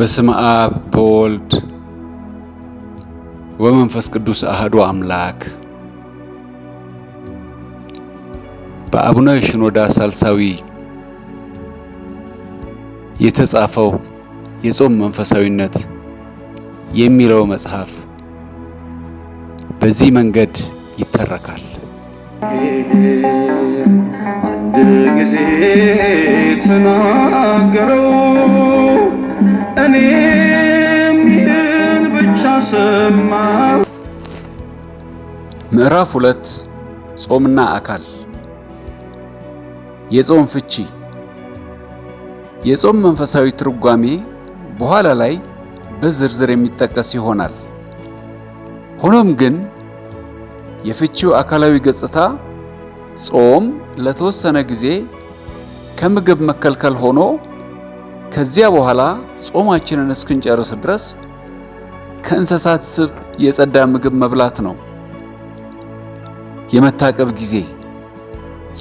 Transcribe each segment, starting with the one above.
በስመ አብ በወልድ ወመንፈስ ቅዱስ አሐዱ አምላክ። በአቡነ ሽኖዳ ሳልሳዊ የተጻፈው የጾም መንፈሳዊነት የሚለው መጽሐፍ በዚህ መንገድ ይተረካል። አንድ ጊዜ ተናገረው እኔም ይህን ብቻ ሰማሁ። ምዕራፍ 2 ጾምና አካል። የጾም ፍቺ። የጾም መንፈሳዊ ትርጓሜ በኋላ ላይ በዝርዝር የሚጠቀስ ይሆናል። ሆኖም ግን የፍቺው አካላዊ ገጽታ ጾም ለተወሰነ ጊዜ ከምግብ መከልከል ሆኖ ከዚያ በኋላ ጾማችንን እስክንጨርስ ድረስ ከእንስሳት ስብ የጸዳ ምግብ መብላት ነው። የመታቀብ ጊዜ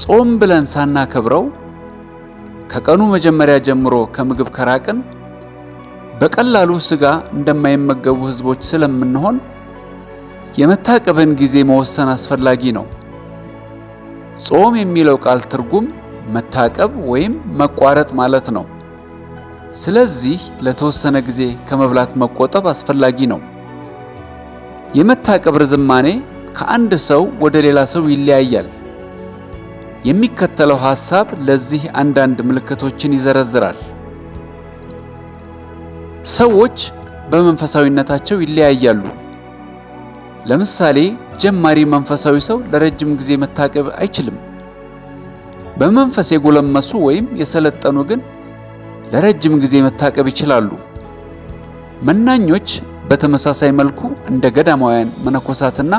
ጾም ብለን ሳናከብረው ከቀኑ መጀመሪያ ጀምሮ ከምግብ ከራቅን በቀላሉ ስጋ እንደማይመገቡ ህዝቦች ስለምንሆን የመታቀብን ጊዜ መወሰን አስፈላጊ ነው። ጾም የሚለው ቃል ትርጉም መታቀብ ወይም መቋረጥ ማለት ነው። ስለዚህ ለተወሰነ ጊዜ ከመብላት መቆጠብ አስፈላጊ ነው። የመታቀብ ርዝማኔ ከአንድ ሰው ወደ ሌላ ሰው ይለያያል። የሚከተለው ሐሳብ ለዚህ አንዳንድ ምልክቶችን ይዘረዝራል። ሰዎች በመንፈሳዊነታቸው ይለያያሉ። ለምሳሌ ጀማሪ መንፈሳዊ ሰው ለረጅም ጊዜ መታቀብ አይችልም። በመንፈስ የጎለመሱ ወይም የሰለጠኑ ግን ለረጅም ጊዜ መታቀብ ይችላሉ። መናኞች በተመሳሳይ መልኩ እንደ ገዳማውያን መነኮሳትና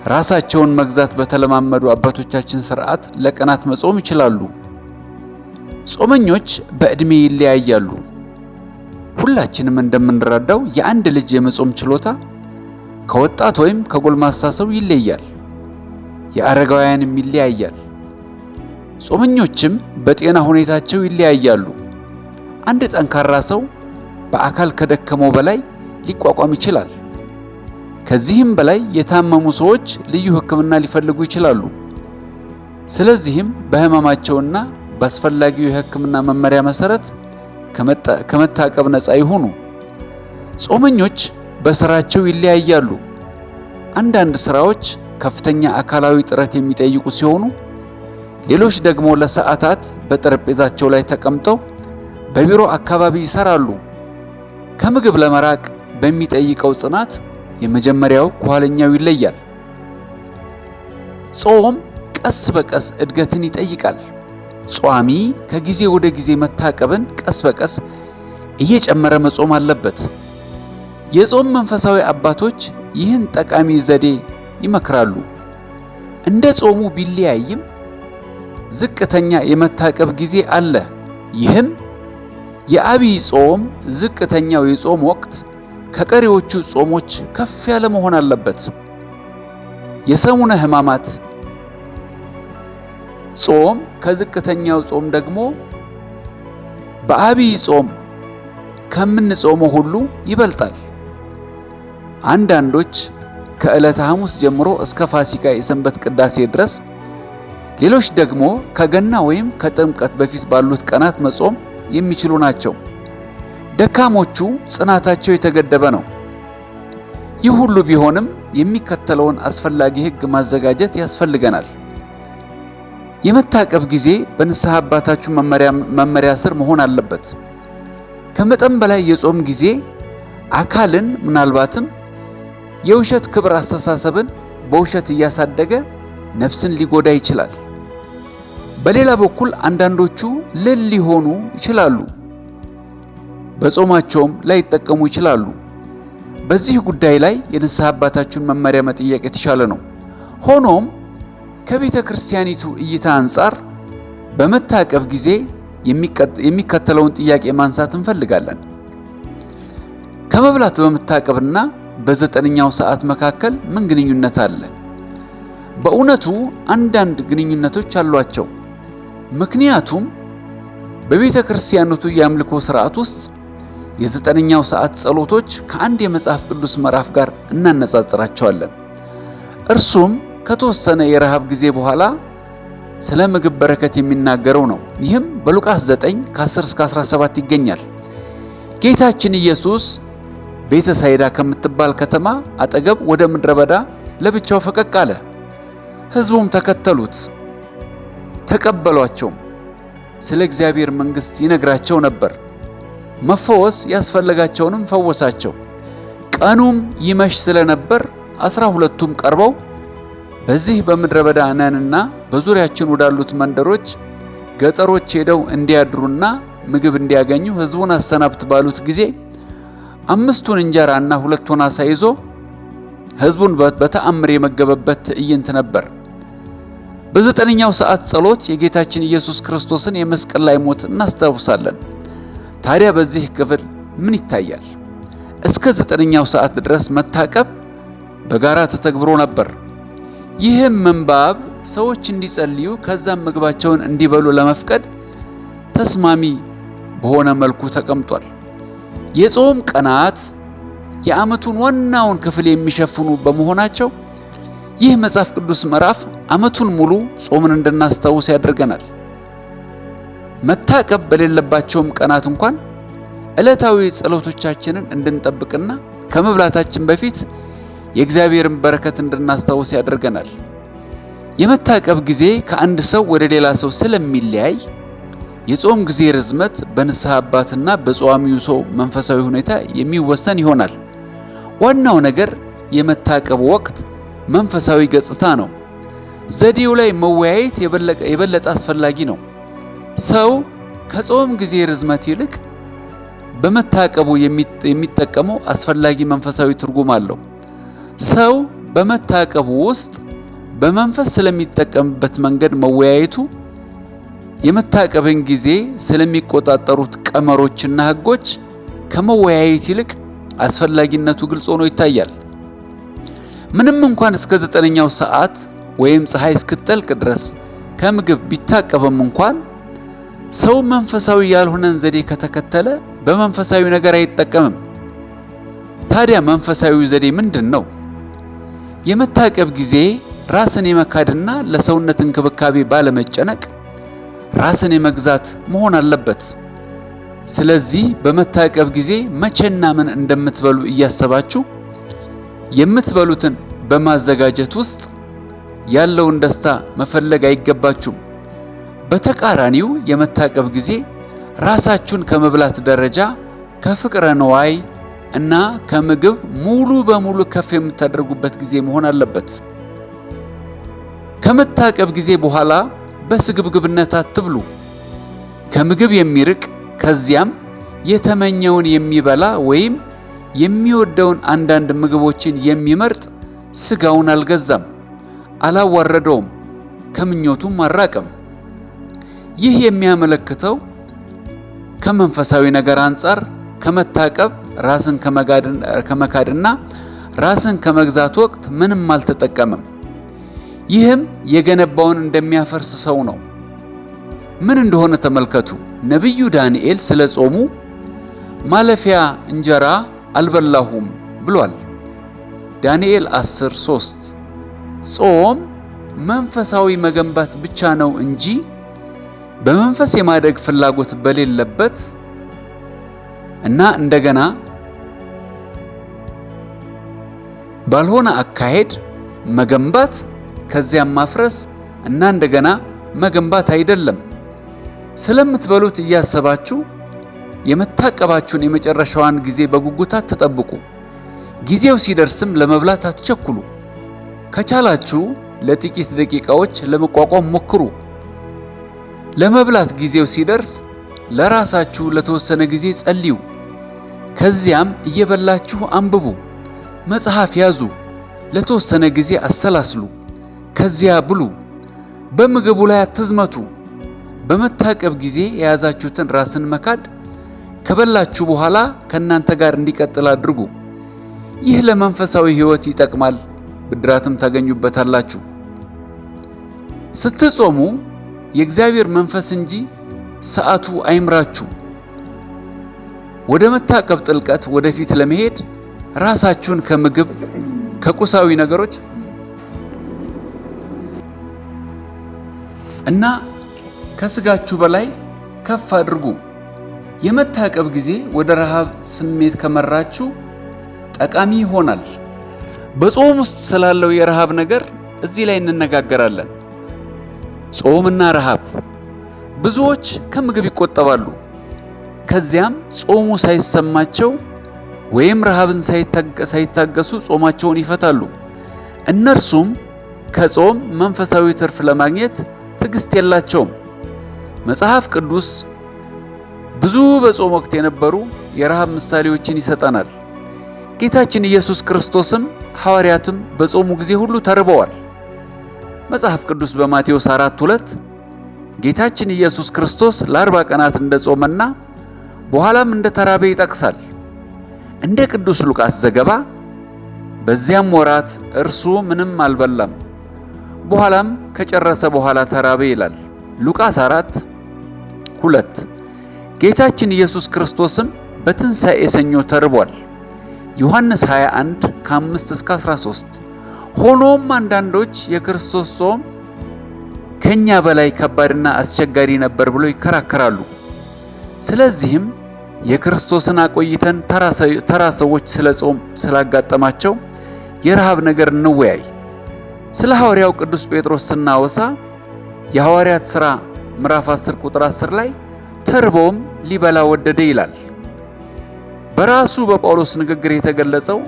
ራሳቸውን መግዛት በተለማመዱ አባቶቻችን ሥርዓት ለቀናት መጾም ይችላሉ። ጾመኞች በእድሜ ይለያያሉ። ሁላችንም እንደምንረዳው የአንድ ልጅ የመጾም ችሎታ ከወጣት ወይም ከጎልማሳ ሰው ይለያል። የአረጋውያንም ይለያያል። ጾመኞችም በጤና ሁኔታቸው ይለያያሉ። አንድ ጠንካራ ሰው በአካል ከደከመው በላይ ሊቋቋም ይችላል። ከዚህም በላይ የታመሙ ሰዎች ልዩ ሕክምና ሊፈልጉ ይችላሉ። ስለዚህም በሕመማቸውና በአስፈላጊው የሕክምና መመሪያ መሰረት ከመታቀብ ነፃ ይሁኑ። ጾመኞች በስራቸው ይለያያሉ። አንዳንድ ስራዎች ከፍተኛ አካላዊ ጥረት የሚጠይቁ ሲሆኑ ሌሎች ደግሞ ለሰዓታት በጠረጴዛቸው ላይ ተቀምጠው በቢሮ አካባቢ ይሰራሉ። ከምግብ ለመራቅ በሚጠይቀው ጽናት የመጀመሪያው ከኋለኛው ይለያል። ጾም ቀስ በቀስ እድገትን ይጠይቃል። ጿሚ ከጊዜ ወደ ጊዜ መታቀብን ቀስ በቀስ እየጨመረ መጾም አለበት። የጾም መንፈሳዊ አባቶች ይህን ጠቃሚ ዘዴ ይመክራሉ። እንደ ጾሙ ቢለያይም ዝቅተኛ የመታቀብ ጊዜ አለ። ይህም የአብይ ጾም ዝቅተኛው የጾም ወቅት ከቀሪዎቹ ጾሞች ከፍ ያለ መሆን አለበት። የሰሙነ ሕማማት ጾም ከዝቅተኛው ጾም ደግሞ በአብይ ጾም ከምንጾመው ሁሉ ይበልጣል። አንዳንዶች ከዕለተ ሐሙስ ጀምሮ እስከ ፋሲካ የሰንበት ቅዳሴ ድረስ፣ ሌሎች ደግሞ ከገና ወይም ከጥምቀት በፊት ባሉት ቀናት መጾም የሚችሉ ናቸው። ደካሞቹ ጽናታቸው የተገደበ ነው። ይህ ሁሉ ቢሆንም የሚከተለውን አስፈላጊ ሕግ ማዘጋጀት ያስፈልገናል። የመታቀብ ጊዜ በንስሐ አባታችሁ መመሪያ ስር መሆን አለበት። ከመጠን በላይ የጾም ጊዜ አካልን ምናልባትም የውሸት ክብር አስተሳሰብን በውሸት እያሳደገ ነፍስን ሊጎዳ ይችላል። በሌላ በኩል አንዳንዶቹ ልል ሊሆኑ ይችላሉ፣ በጾማቸውም ላይጠቀሙ ይችላሉ። በዚህ ጉዳይ ላይ የንስሐ አባታችሁን መመሪያ መጠየቅ የተሻለ ነው። ሆኖም ከቤተ ክርስቲያኒቱ እይታ አንጻር በመታቀብ ጊዜ የሚከተለውን ጥያቄ ማንሳት እንፈልጋለን። ከመብላት በመታቀብና በዘጠነኛው ሰዓት መካከል ምን ግንኙነት አለ? በእውነቱ አንዳንድ ግንኙነቶች አሏቸው። ምክንያቱም በቤተ ክርስቲያኒቱ የአምልኮ ሥርዓት ውስጥ የዘጠነኛው ሰዓት ጸሎቶች ከአንድ የመጽሐፍ ቅዱስ ምዕራፍ ጋር እናነጻጽራቸዋለን። እርሱም ከተወሰነ የረሃብ ጊዜ በኋላ ስለ ምግብ በረከት የሚናገረው ነው። ይህም በሉቃስ 9 ከ10 እስከ 17 ይገኛል። ጌታችን ኢየሱስ ቤተሳይዳ ከምትባል ከተማ አጠገብ ወደ ምድረ በዳ ለብቻው ፈቀቅ አለ። ሕዝቡም ተከተሉት፣ ተቀበሏቸው። ስለ እግዚአብሔር መንግሥት ይነግራቸው ነበር። መፈወስ ያስፈልጋቸውንም ፈወሳቸው። ቀኑም ይመሽ ስለነበር 12ቱም ቀርበው በዚህ በምድረ በዳ ነንና በዙሪያችን ወዳሉት መንደሮች፣ ገጠሮች ሄደው እንዲያድሩና ምግብ እንዲያገኙ ሕዝቡን አሰናብት ባሉት ጊዜ 5 እንጀራና 2 ዓሣ ይዞ ሕዝቡን በተአምር የመገበበት ትዕይንት ነበር። በዘጠነኛው ሰዓት ጸሎት የጌታችን ኢየሱስ ክርስቶስን የመስቀል ላይ ሞት እናስታውሳለን። ታዲያ በዚህ ክፍል ምን ይታያል? እስከ 9ኛው ሰዓት ድረስ መታቀብ በጋራ ተተግብሮ ነበር። ይህም ምንባብ ሰዎች እንዲጸልዩ ከዛም ምግባቸውን እንዲበሉ ለመፍቀድ ተስማሚ በሆነ መልኩ ተቀምጧል። የጾም ቀናት የዓመቱን ዋናውን ክፍል የሚሸፍኑ በመሆናቸው ይህ መጽሐፍ ቅዱስ ምዕራፍ ዓመቱን ሙሉ ጾምን እንድናስታውስ ያደርገናል። መታቀብ በሌለባቸውም ቀናት እንኳን ዕለታዊ ጸሎቶቻችንን እንድንጠብቅና ከመብላታችን በፊት የእግዚአብሔርን በረከት እንድናስታውስ ያደርገናል። የመታቀብ ጊዜ ከአንድ ሰው ወደ ሌላ ሰው ስለሚለያይ የጾም ጊዜ ርዝመት በንስሐ አባትና በጾሚው ሰው መንፈሳዊ ሁኔታ የሚወሰን ይሆናል። ዋናው ነገር የመታቀብ ወቅት መንፈሳዊ ገጽታ ነው። ዘዴው ላይ መወያየት የበለጠ አስፈላጊ ነው። ሰው ከጾም ጊዜ ርዝመት ይልቅ በመታቀቡ የሚጠቀመው አስፈላጊ መንፈሳዊ ትርጉም አለው። ሰው በመታቀቡ ውስጥ በመንፈስ ስለሚጠቀምበት መንገድ መወያየቱ የመታቀብን ጊዜ ስለሚቆጣጠሩት ቀመሮችና ሕጎች ከመወያየት ይልቅ አስፈላጊነቱ ግልጽ ሆኖ ይታያል። ምንም እንኳን እስከ 9ኛው ሰዓት ወይም ፀሐይ እስክትጠልቅ ድረስ ከምግብ ቢታቀብም እንኳን ሰው መንፈሳዊ ያልሆነን ዘዴ ከተከተለ በመንፈሳዊ ነገር አይጠቀምም። ታዲያ መንፈሳዊ ዘዴ ምንድን ነው? የመታቀብ ጊዜ ራስን የመካድና ለሰውነት እንክብካቤ ባለመጨነቅ ራስን የመግዛት መሆን አለበት። ስለዚህ በመታቀብ ጊዜ መቼና ምን እንደምትበሉ እያሰባችሁ የምትበሉትን በማዘጋጀት ውስጥ ያለውን ደስታ መፈለግ አይገባችሁም። በተቃራኒው የመታቀብ ጊዜ ራሳችሁን ከመብላት ደረጃ፣ ከፍቅረ ነዋይ እና ከምግብ ሙሉ በሙሉ ከፍ የምታደርጉበት ጊዜ መሆን አለበት። ከመታቀብ ጊዜ በኋላ በስግብግብነት አትብሉ። ከምግብ የሚርቅ ከዚያም የተመኘውን የሚበላ ወይም የሚወደውን አንዳንድ ምግቦችን የሚመርጥ ስጋውን አልገዛም፣ አላዋረደውም፣ ከምኞቱም አራቀም። ይህ የሚያመለክተው ከመንፈሳዊ ነገር አንጻር ከመታቀብ ራስን ከመካድና ራስን ከመግዛት ወቅት ምንም አልተጠቀመም። ይህም የገነባውን እንደሚያፈርስ ሰው ነው። ምን እንደሆነ ተመልከቱ። ነቢዩ ዳንኤል ስለ ጾሙ ማለፊያ እንጀራ አልበላሁም ብሏል። ዳንኤል 10:3 ጾም መንፈሳዊ መገንባት ብቻ ነው እንጂ በመንፈስ የማደግ ፍላጎት በሌለበት እና እንደገና ባልሆነ አካሄድ መገንባት ከዚያም ማፍረስ እና እንደገና መገንባት አይደለም። ስለምትበሉት እያሰባችሁ የመታቀባችሁን የመጨረሻዋን ጊዜ በጉጉት አትጠብቁ። ጊዜው ሲደርስም ለመብላት አትቸኩሉ። ከቻላችሁ ለጥቂት ደቂቃዎች ለመቋቋም ሞክሩ። ለመብላት ጊዜው ሲደርስ ለራሳችሁ ለተወሰነ ጊዜ ጸልዩ። ከዚያም እየበላችሁ አንብቡ፣ መጽሐፍ ያዙ፣ ለተወሰነ ጊዜ አሰላስሉ፣ ከዚያ ብሉ። በምግቡ ላይ አትዝመቱ። በመታቀብ ጊዜ የያዛችሁትን ራስን መካድ ከበላችሁ በኋላ ከእናንተ ጋር እንዲቀጥል አድርጉ። ይህ ለመንፈሳዊ ሕይወት ይጠቅማል፣ ብድራትም ታገኙበታላችሁ። ስትጾሙ የእግዚአብሔር መንፈስ እንጂ ሰዓቱ አይምራችሁ። ወደ መታቀብ ጥልቀት ወደፊት ለመሄድ ራሳችሁን ከምግብ ከቁሳዊ ነገሮች እና ከስጋችሁ በላይ ከፍ አድርጉ። የመታቀብ ጊዜ ወደ ረሃብ ስሜት ከመራችሁ ጠቃሚ ይሆናል። በጾም ውስጥ ስላለው የረሃብ ነገር እዚህ ላይ እንነጋገራለን። ጾምና ረሃብ። ብዙዎች ከምግብ ይቆጠባሉ። ከዚያም ጾሙ ሳይሰማቸው ወይም ረሃብን ሳይታገሱ ጾማቸውን ይፈታሉ። እነርሱም ከጾም መንፈሳዊ ትርፍ ለማግኘት ትዕግስት የላቸውም። መጽሐፍ ቅዱስ ብዙ በጾም ወቅት የነበሩ የረሃብ ምሳሌዎችን ይሰጠናል። ጌታችን ኢየሱስ ክርስቶስም ሐዋርያትም በጾሙ ጊዜ ሁሉ ተርበዋል። መጽሐፍ ቅዱስ በማቴዎስ 4:2 ጌታችን ኢየሱስ ክርስቶስ ለ40 ቀናት እንደጾመና በኋላም እንደተራበ ይጠቅሳል። እንደ ቅዱስ ሉቃስ ዘገባ በዚያም ወራት እርሱ ምንም አልበላም፣ በኋላም ከጨረሰ በኋላ ተራበ ይላል። ሉቃስ 4:2 ጌታችን ኢየሱስ ክርስቶስም በትንሣኤ ሰኞ ተርቧል። ዮሐንስ 21:5-13 ሆኖም አንዳንዶች የክርስቶስ ጾም ከኛ በላይ ከባድና አስቸጋሪ ነበር ብሎ ይከራከራሉ። ስለዚህም የክርስቶስን አቆይተን ተራ ሰዎች ስለ ጾም ስላጋጠማቸው የረሃብ ነገር እንወያይ። ስለ ሐዋርያው ቅዱስ ጴጥሮስ ስናወሳ የሐዋርያት ሥራ ምዕራፍ 10 ቁጥር 10 ላይ ተርቦም ሊበላ ወደደ ይላል። በራሱ በጳውሎስ ንግግር የተገለጸው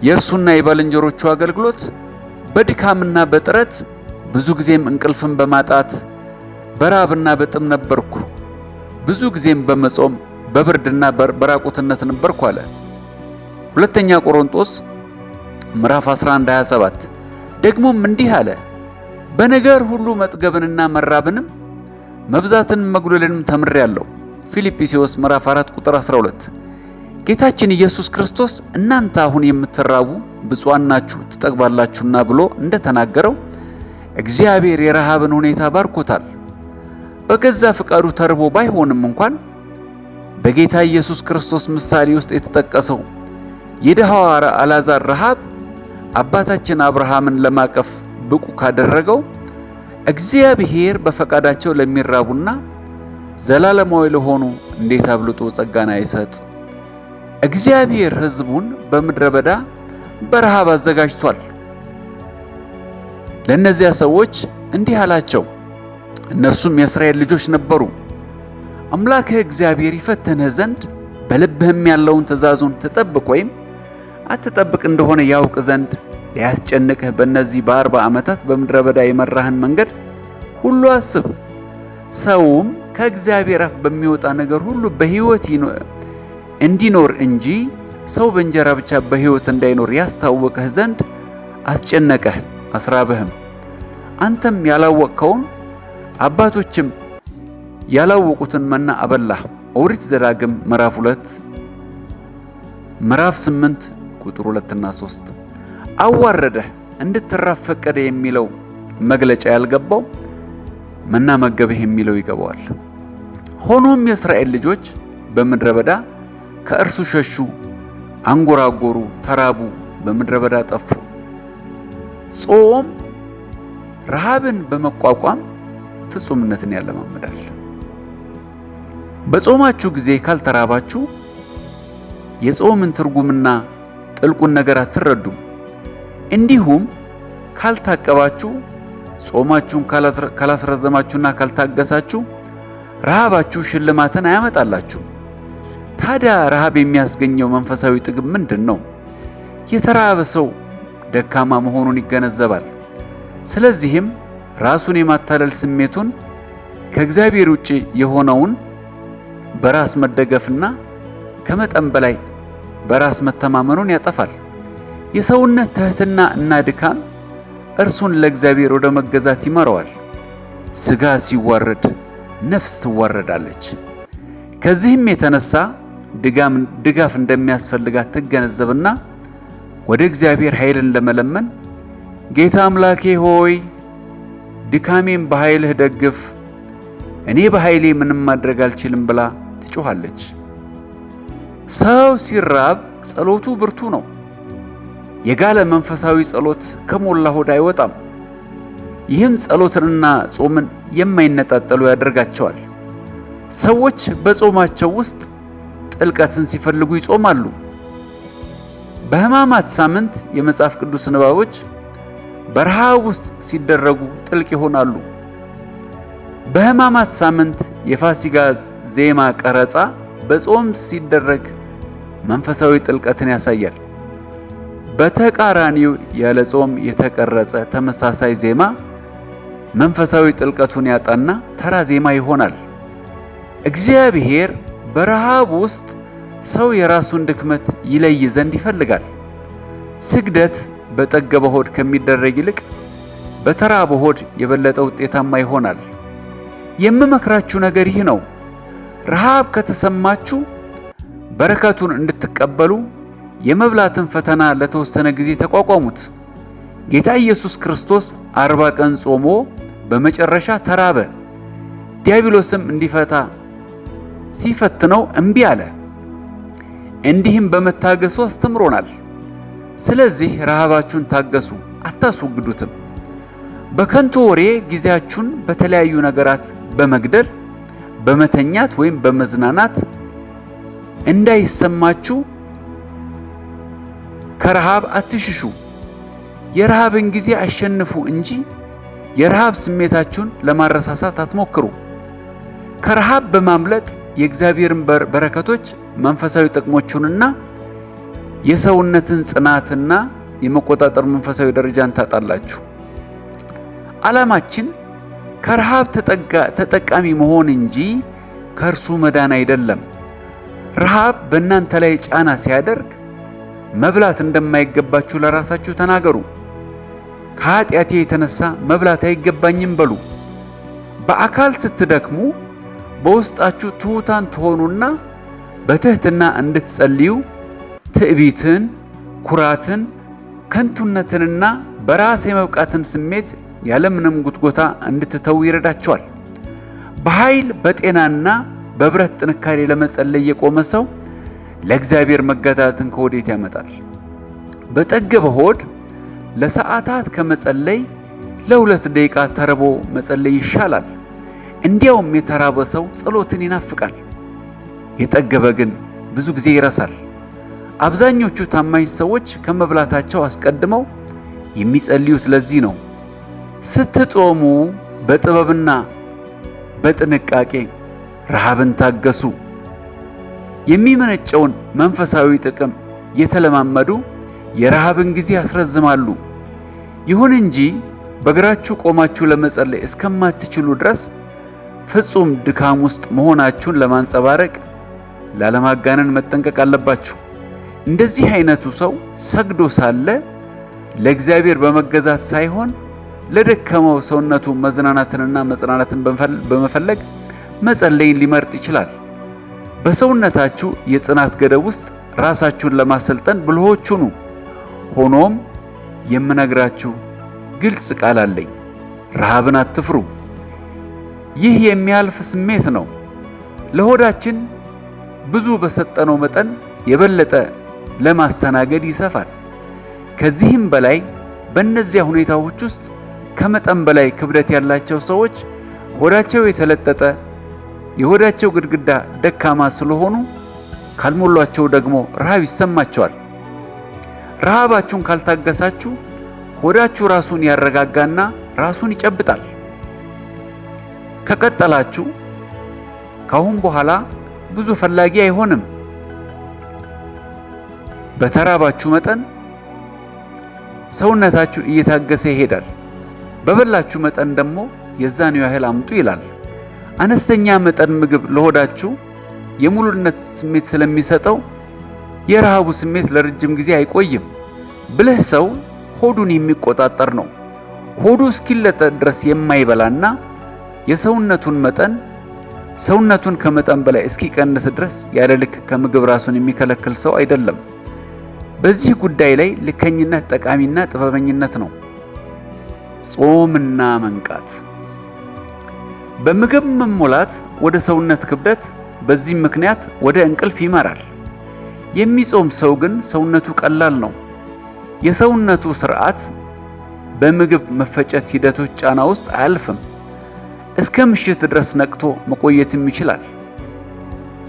የእርሱና የባልንጀሮቹ አገልግሎት በድካምና በጥረት ብዙ ጊዜም እንቅልፍን በማጣት በራብና በጥም ነበርኩ፣ ብዙ ጊዜም በመጾም በብርድና በራቁትነት ነበርኩ አለ። ሁለተኛ ቆሮንቶስ ምዕራፍ 11:27 ደግሞም እንዲህ አለ፣ በነገር ሁሉ መጥገብንና መራብንም መብዛትን መጉደልንም ተምሬያለሁ። ፊልጵስዩስ ምዕራፍ 4 ቁጥር 12 ጌታችን ኢየሱስ ክርስቶስ እናንተ አሁን የምትራቡ ብፁዓን ናችሁ ትጠግባላችሁና ብሎ እንደተናገረው እግዚአብሔር የረሃብን ሁኔታ ባርኮታል። በገዛ ፍቃዱ ተርቦ ባይሆንም እንኳን በጌታ ኢየሱስ ክርስቶስ ምሳሌ ውስጥ የተጠቀሰው የድሃው አልዓዛር ረሃብ አባታችን አብርሃምን ለማቀፍ ብቁ ካደረገው እግዚአብሔር በፈቃዳቸው ለሚራቡና ዘላለማዊ ለሆኑ እንዴት አብልጦ ጸጋን አይሰጥ? እግዚአብሔር ሕዝቡን በምድረ በዳ በረሃብ አዘጋጅቷል። ለእነዚያ ሰዎች እንዲህ አላቸው። እነርሱም የእስራኤል ልጆች ነበሩ። አምላክህ እግዚአብሔር ይፈትንህ ዘንድ በልብህም ያለውን ትእዛዙን ትጠብቅ ወይም አትጠብቅ እንደሆነ ያውቅ ዘንድ ሊያስጨንቅህ በእነዚህ በ40 ዓመታት በምድረ በዳ የመራህን መንገድ ሁሉ አስብ። ሰውም ከእግዚአብሔር አፍ በሚወጣ ነገር ሁሉ በሕይወት እንዲኖር እንጂ ሰው በእንጀራ ብቻ በሕይወት እንዳይኖር ያስታወቅህ ዘንድ አስጨነቀህ አስራበህም። አንተም ያላወቅከውን አባቶችም ያላወቁትን መና አበላህ። ኦሪት ዘዳግም ምዕራፍ 2 ምዕራፍ 8 ቁጥር 2 እና 3 አዋረደህ እንድትራብ ፈቀደ የሚለው መግለጫ ያልገባው መና መገበህ የሚለው ይገባዋል። ሆኖም የእስራኤል ልጆች በምድረ በዳ ከእርሱ ሸሹ፣ አንጎራጎሩ፣ ተራቡ፣ በምድረ በዳ ጠፉ። ጾም ረሃብን በመቋቋም ፍጹምነትን ያለማምዳል። በጾማችሁ ጊዜ ካልተራባችሁ የጾምን ትርጉምና ጥልቁን ነገር አትረዱም። እንዲሁም ካልታቀባችሁ ጾማችሁን ካላስረዘማችሁና ካልታገሳችሁ ረሃባችሁ ሽልማትን አያመጣላችሁ። ታዲያ ረሃብ የሚያስገኘው መንፈሳዊ ጥቅም ምንድን ነው? የተራበ ሰው ደካማ መሆኑን ይገነዘባል። ስለዚህም ራሱን የማታለል ስሜቱን ከእግዚአብሔር ውጪ የሆነውን በራስ መደገፍና ከመጠን በላይ በራስ መተማመኑን ያጠፋል። የሰውነት ትህትና እና ድካም እርሱን ለእግዚአብሔር ወደ መገዛት ይመራዋል። ስጋ ሲዋረድ ነፍስ ትዋረዳለች። ከዚህም የተነሳ ድጋፍ እንደሚያስፈልጋት ትገነዘብና ወደ እግዚአብሔር ኃይልን ለመለመን ጌታ አምላኬ ሆይ ድካሜን በኃይልህ ደግፍ፣ እኔ በኃይሌ ምንም ማድረግ አልችልም ብላ ትጮኻለች። ሰው ሲራብ ጸሎቱ ብርቱ ነው። የጋለ መንፈሳዊ ጸሎት ከሞላ ሆድ አይወጣም። ይህም ጸሎትንና ጾምን የማይነጣጠሉ ያደርጋቸዋል። ሰዎች በጾማቸው ውስጥ ጥልቀትን ሲፈልጉ ይጾማሉ። በሕማማት ሳምንት የመጽሐፍ ቅዱስ ንባቦች በረሃብ ውስጥ ሲደረጉ ጥልቅ ይሆናሉ። በሕማማት ሳምንት የፋሲካ ዜማ ቀረጻ በጾም ሲደረግ መንፈሳዊ ጥልቀትን ያሳያል። በተቃራኒው ያለ ጾም የተቀረጸ ተመሳሳይ ዜማ መንፈሳዊ ጥልቀቱን ያጣና ተራ ዜማ ይሆናል። እግዚአብሔር በረሃብ ውስጥ ሰው የራሱን ድክመት ይለይ ዘንድ ይፈልጋል። ስግደት በጠገበ ሆድ ከሚደረግ ይልቅ በተራበ ሆድ የበለጠ ውጤታማ ይሆናል። የምመክራችሁ ነገር ይህ ነው። ረሃብ ከተሰማችሁ በረከቱን እንድትቀበሉ የመብላትን ፈተና ለተወሰነ ጊዜ ተቋቋሙት። ጌታ ኢየሱስ ክርስቶስ 40 ቀን ጾሞ በመጨረሻ ተራበ። ዲያብሎስም ሲፈትነው እምቢ አለ። እንዲህም በመታገሱ አስተምሮናል። ስለዚህ ረሃባችሁን ታገሱ፣ አታስወግዱትም። በከንቱ ወሬ ጊዜያችሁን በተለያዩ ነገራት በመግደል በመተኛት ወይም በመዝናናት እንዳይሰማችሁ ከረሃብ አትሽሹ። የረሃብን ጊዜ አሸንፉ እንጂ የረሃብ ስሜታችሁን ለማረሳሳት አትሞክሩ። ከረሃብ በማምለጥ የእግዚአብሔርን በረከቶች፣ መንፈሳዊ ጥቅሞቹንና የሰውነትን ጽናትና የመቆጣጠር መንፈሳዊ ደረጃን ታጣላችሁ። ዓላማችን ከረሃብ ተጠቃሚ መሆን እንጂ ከእርሱ መዳን አይደለም። ረሃብ በእናንተ ላይ ጫና ሲያደርግ መብላት እንደማይገባችሁ ለራሳችሁ ተናገሩ። ከኃጢአቴ የተነሳ መብላት አይገባኝም በሉ። በአካል ስትደክሙ በውስጣችሁ ትሑታን ትሆኑና በትህትና እንድትጸልዩ ትዕቢትን፣ ኩራትን፣ ከንቱነትንና በራስ የመብቃትን ስሜት ያለምንም ጉትጎታ እንድትተው ይረዳቸዋል። በኃይል በጤናና በብረት ጥንካሬ ለመጸለይ የቆመ ሰው ለእግዚአብሔር መገዛትን ከወዴት ያመጣል? በጠገበ ሆድ ለሰዓታት ከመጸለይ ለ2 ደቂቃ ተርቦ መጸለይ ይሻላል። እንዲያውም የተራበ ሰው ጸሎትን ይናፍቃል፣ የጠገበ ግን ብዙ ጊዜ ይረሳል። አብዛኞቹ ታማኝ ሰዎች ከመብላታቸው አስቀድመው የሚጸልዩት ለዚህ ነው። ስትጾሙ በጥበብና በጥንቃቄ ረሃብን ታገሱ። የሚመነጨውን መንፈሳዊ ጥቅም የተለማመዱ የረሃብን ጊዜ ያስረዝማሉ። ይሁን እንጂ በእግራችሁ ቆማችሁ ለመጸለይ እስከማትችሉ ድረስ ፍጹም ድካም ውስጥ መሆናችሁን ለማንጸባረቅ ላለማጋነን መጠንቀቅ አለባችሁ። እንደዚህ አይነቱ ሰው ሰግዶ ሳለ ለእግዚአብሔር በመገዛት ሳይሆን ለደከመው ሰውነቱ መዝናናትንና መጽናናትን በመፈለግ መጸለይን ሊመርጥ ይችላል። በሰውነታችሁ የጽናት ገደብ ውስጥ ራሳችሁን ለማሰልጠን ብልሆች ሁኑ። ሆኖም የምነግራችሁ ግልጽ ቃል አለኝ። ረሃብን አትፍሩ። ይህ የሚያልፍ ስሜት ነው። ለሆዳችን ብዙ በሰጠነው መጠን የበለጠ ለማስተናገድ ይሰፋል። ከዚህም በላይ በእነዚያ ሁኔታዎች ውስጥ ከመጠን በላይ ክብደት ያላቸው ሰዎች ሆዳቸው የተለጠጠ፣ የሆዳቸው ግድግዳ ደካማ ስለሆኑ ካልሞሏቸው ደግሞ ረሃብ ይሰማቸዋል። ረሃባችሁን ካልታገሳችሁ ሆዳችሁ ራሱን ያረጋጋና ራሱን ይጨብጣል። ከቀጠላችሁ ካሁን በኋላ ብዙ ፈላጊ አይሆንም። በተራባችሁ መጠን ሰውነታችሁ እየታገሰ ይሄዳል። በበላችሁ መጠን ደግሞ የዛን ያህል አምጡ ይላል። አነስተኛ መጠን ምግብ ለሆዳችሁ የሙሉነት ስሜት ስለሚሰጠው የረሃቡ ስሜት ለረጅም ጊዜ አይቆይም። ብልህ ሰው ሆዱን የሚቆጣጠር ነው። ሆዱ እስኪለጠጥ ድረስ የማይበላና ሰውነቱን ከመጠን በላይ እስኪቀንስ ድረስ ያለ ልክ ከምግብ ራሱን የሚከለክል ሰው አይደለም። በዚህ ጉዳይ ላይ ልከኝነት ጠቃሚና ጥበበኝነት ነው። ጾምና መንቃት። በምግብ መሞላት ወደ ሰውነት ክብደት በዚህ ምክንያት ወደ እንቅልፍ ይመራል። የሚጾም ሰው ግን ሰውነቱ ቀላል ነው። የሰውነቱ ስርዓት በምግብ መፈጨት ሂደቶች ጫና ውስጥ አያልፍም። እስከ ምሽት ድረስ ነቅቶ መቆየትም ይችላል።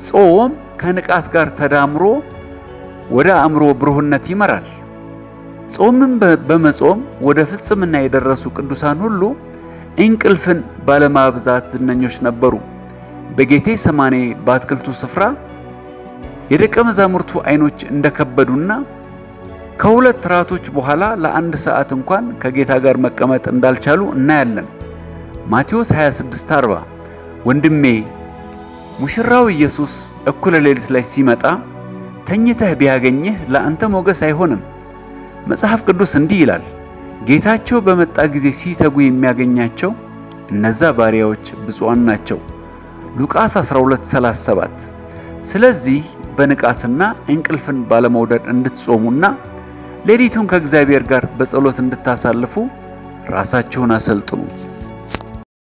ጾም ከንቃት ጋር ተዳምሮ ወደ አእምሮ ብሩህነት ይመራል። ጾምን በመጾም ወደ ፍጽምና የደረሱ ቅዱሳን ሁሉ እንቅልፍን ባለማብዛት ዝነኞች ነበሩ። በጌቴ ሰማኔ በአትክልቱ ስፍራ የደቀ መዛሙርቱ ዓይኖች እንደከበዱና ከሁለት ራቶች በኋላ ለአንድ ሰዓት እንኳን ከጌታ ጋር መቀመጥ እንዳልቻሉ እናያለን። ማቴዎስ 26:40 ወንድሜ ሙሽራው ኢየሱስ እኩለ ሌሊት ላይ ሲመጣ ተኝተህ ቢያገኝህ ለአንተ ሞገስ አይሆንም። መጽሐፍ ቅዱስ እንዲህ ይላል፣ ጌታቸው በመጣ ጊዜ ሲተጉ የሚያገኛቸው እነዛ ባሪያዎች ብፁዓን ናቸው። ሉቃስ 12:37 ስለዚህ በንቃትና እንቅልፍን ባለመውደድ እንድትጾሙና ሌሊቱን ከእግዚአብሔር ጋር በጸሎት እንድታሳልፉ ራሳችሁን አሰልጥኑ።